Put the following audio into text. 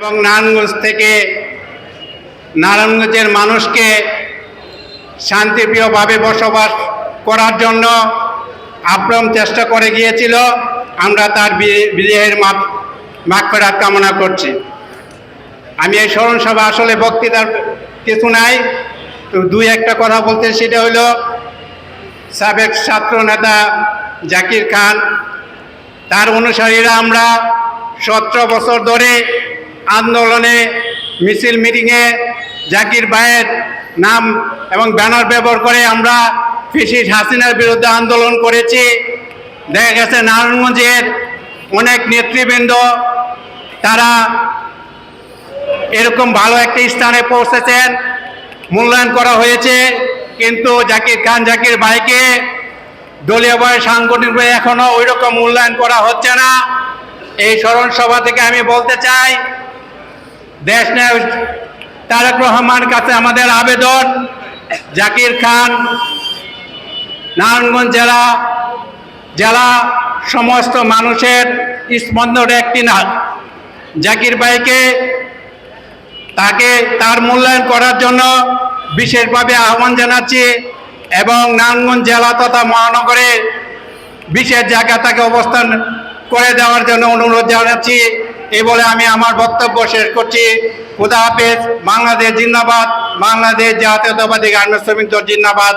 এবং নারায়ণগঞ্জ থেকে নারায়ণগঞ্জের মানুষকে শান্তিপ্রিয়ভাবে বসবাস করার জন্য আপ্রাণ চেষ্টা করে গিয়েছিল। আমরা তার বিজয়ের মাগফিরাত কামনা করছি। আমি এই স্মরণ সভা আসলে বক্তৃতার কিছু নাই, তো দুই একটা কথা বলতে, সেটা হলো সাবেক ছাত্র নেতা জাকির খান, তার অনুসারীরা আমরা 17 বছর ধরে আন্দোলনে মিছিল মিটিংয়ে জাকির ভাইয়ের নাম এবং ব্যানার ব্যবহার করে আমরা ফ্যাসিস্ট হাসিনার বিরুদ্ধে আন্দোলন করেছি। দেখা গেছে নারায়ণগঞ্জের অনেক নেতৃবৃন্দ তারা এরকম ভালো একটা স্থানে পৌঁছেছেন, মূল্যায়ন করা হয়েছে, কিন্তু জাকির ভাইকে দলীয়ভাবে সাংগঠনিকভাবে এখনো ওই রকম মূল্যায়ন করা হচ্ছে না। এই স্মরণ সভা থেকে আমি বলতে চাই, দেশ নায়ক তারেক রহমানের কাছে আমাদের আবেদন, জাকির খান নারায়ণগঞ্জ জেলা সমস্ত মানুষের স্পন্দন একটি না। জাকির ভাইকে তার মূল্যায়ন করার জন্য বিশেষভাবে আহ্বান জানাচ্ছি এবং নারায়ণগঞ্জ জেলা তথা মহানগরে বিশেষ জায়গা তাকে অবস্থান করে দেওয়ার জন্য অনুরোধ জানাচ্ছি। এই বলে আমি আমার বক্তব্য শেষ করছি। খুদা হাফেজ। বাংলাদেশ জিন্দাবাদ। বাংলাদেশ জাতীয়তাবাদী গার্মেন্টস শ্রমিক দল জিন্দাবাদ।